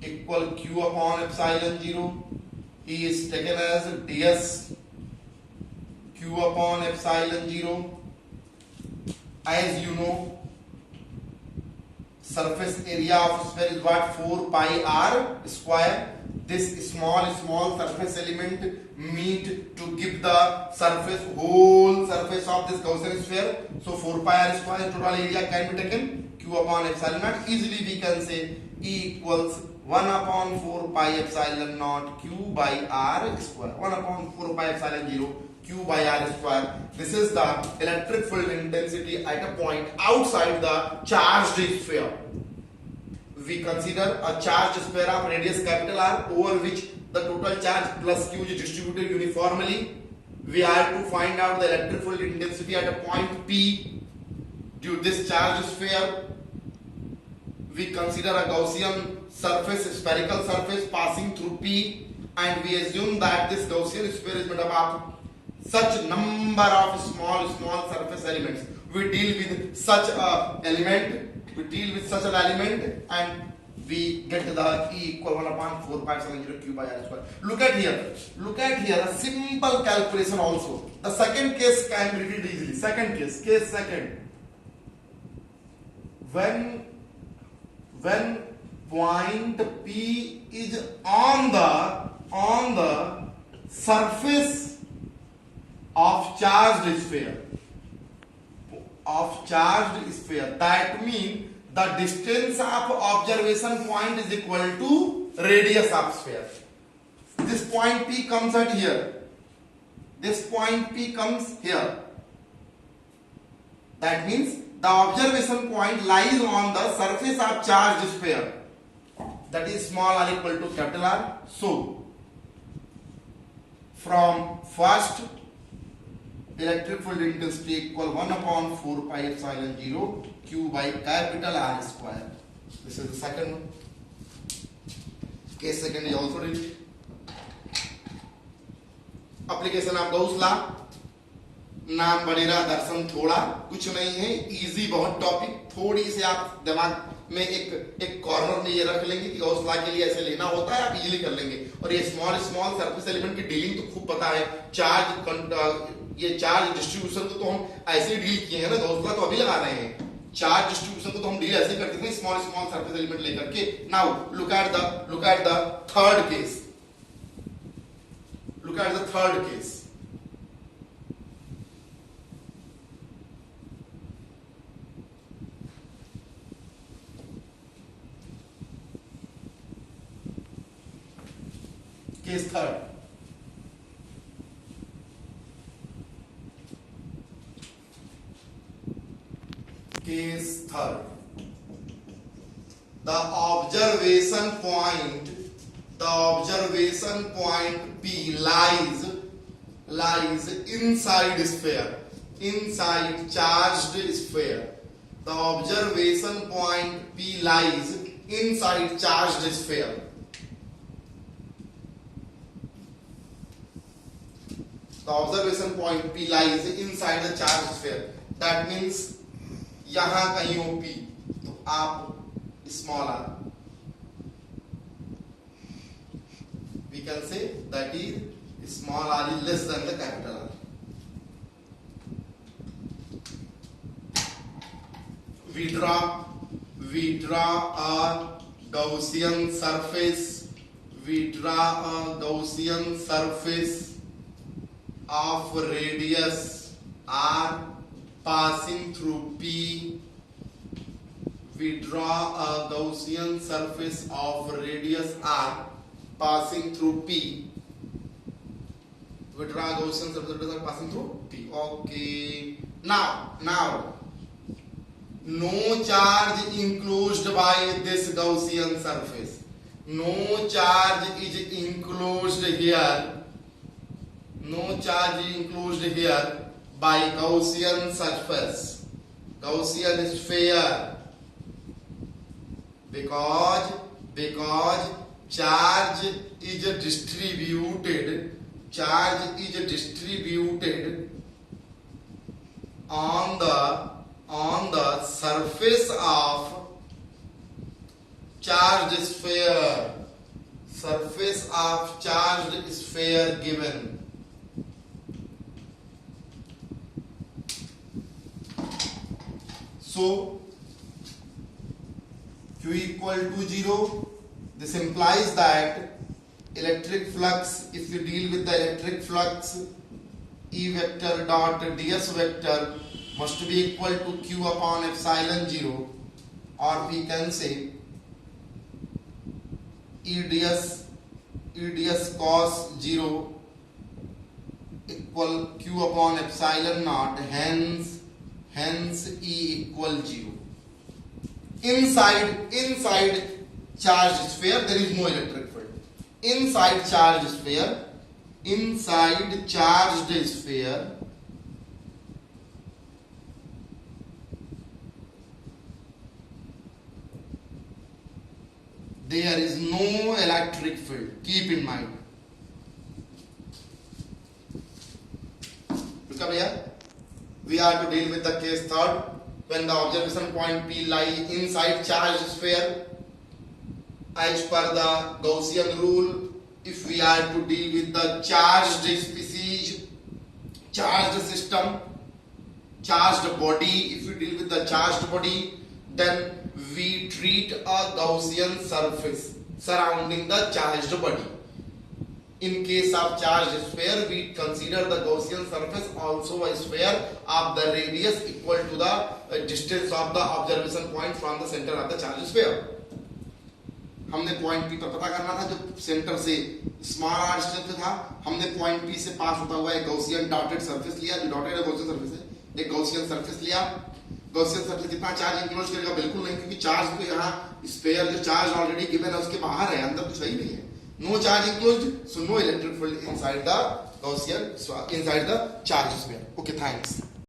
equal q upon epsilon 0 is taken as ds q upon epsilon 0. As you know, surface area of sphere is what? 4 pi r square. This small surface element meet to give the surface, whole surface of this Gaussian sphere. So 4 pi r square total area can be taken q upon epsilon naught. Easily we can say E equals 1 upon 4 pi epsilon naught q by r square. 1 upon 4 pi epsilon 0 q by r square. This is the electric field intensity at a point outside the charged sphere. We consider a charged sphere of radius capital R over which the total charge plus q is distributed uniformly. We are to find out the electric field intensity at a point P due to this charged sphere. We consider a Gaussian surface, spherical surface passing through P, and we assume that this Gaussian sphere is made up of such number of small surface elements. We deal with such an element, and we get the E equal 1 upon 4 pi epsilon 0 q by r square. Look at here, a simple calculation also. The second case can be written easily. Case second. When point P is on the surface of charged sphere, that means the distance of observation point is equal to radius of sphere. This point P comes at here. This point P comes here. That means the observation point lies on the surface of charged sphere. That is small r equal to capital R. So, from first, electric field intensity equal 1 upon 4 pi epsilon 0 q by capital R square. This is the second one. Case second is also written. Application of Gauss law. नाम बनेरा दर्शन थोड़ा कुछ नहीं है, easy बहुत topic. थोड़ी से आप दिमाग में एक कॉर्नर में ये रख लेंगे कि गॉस लॉ के लिए ऐसे लेना होता है, आप इजीली कर लेंगे. और ये स्मॉल सरफेस एलिमेंट की डीलिंग तो खूब पता है. ये चार्ज डिस्ट्रीब्यूशन को तो हम ऐसे ही डील किए हैं ना, गॉस लॉ तो अभी लगा रहे हैं. चार्ज डिस्ट्रीब्यूशन को तो हम डील ऐसे करते थे स्मॉल सरफेस एलिमेंट लेकर के. Now look at the third case. Case third. The observation point P lies inside sphere, inside charged sphere. The observation point P lies inside charged sphere. The observation point P lies inside the charged sphere. That means यहाँ कहीं हो P, तो आप small r. We can say that is small r is less than the capital R. We draw a Gaussian surface. Of radius r passing through P. We draw a Gaussian surface of radius r passing through P. We draw a Gaussian surface passing through P. Okay. Now, no charge enclosed by this Gaussian surface. No charge is enclosed here. No charge is enclosed here by Gaussian surface, Gaussian sphere, because charge is distributed on the surface of charged sphere, surface of charged sphere given. So Q equal to 0. This implies that electric flux, if we deal with the electric flux, E vector dot ds vector must be equal to Q upon epsilon 0, or we can say EDS cos 0 equal Q upon epsilon naught, hence E equal 0. Inside charged sphere there is no electric field. Inside charged sphere there is no electric field. Keep in mind. Look here. We are to deal with the case third, when the observation point P lie inside charged sphere. As per the Gaussian rule, if we are to deal with the charged species, charged system, charged body, if we deal with the charged body, then we treat a Gaussian surface surrounding the charged body. In case of charged sphere, we consider the Gaussian surface also a sphere of the radius equal to the distance of the observation point from the center of the charged sphere. हमने point P पर पता करना था, जो centre से small are distance पे था, हमने पॉइंट पी से पास होता हुआ एक गॉसियन डॉटेड सरफेस लिया, जो डॉटेड गॉसियन सरफेस है, एक गॉसियन सरफेस लिया. गॉसियन सरफेस कितना चार्ज इंक्लोज करेगा? बिल्कुल नहीं, क्योंकि चार्ज तो यहाँ स्फीयर जो चार्ज ऑलरेडी गिवन है उसके बाहर है, अंदर कुछ है ही नहीं है. No charge enclosed, so no electric field inside the Gaussian, inside the charge sphere. Okay, thanks.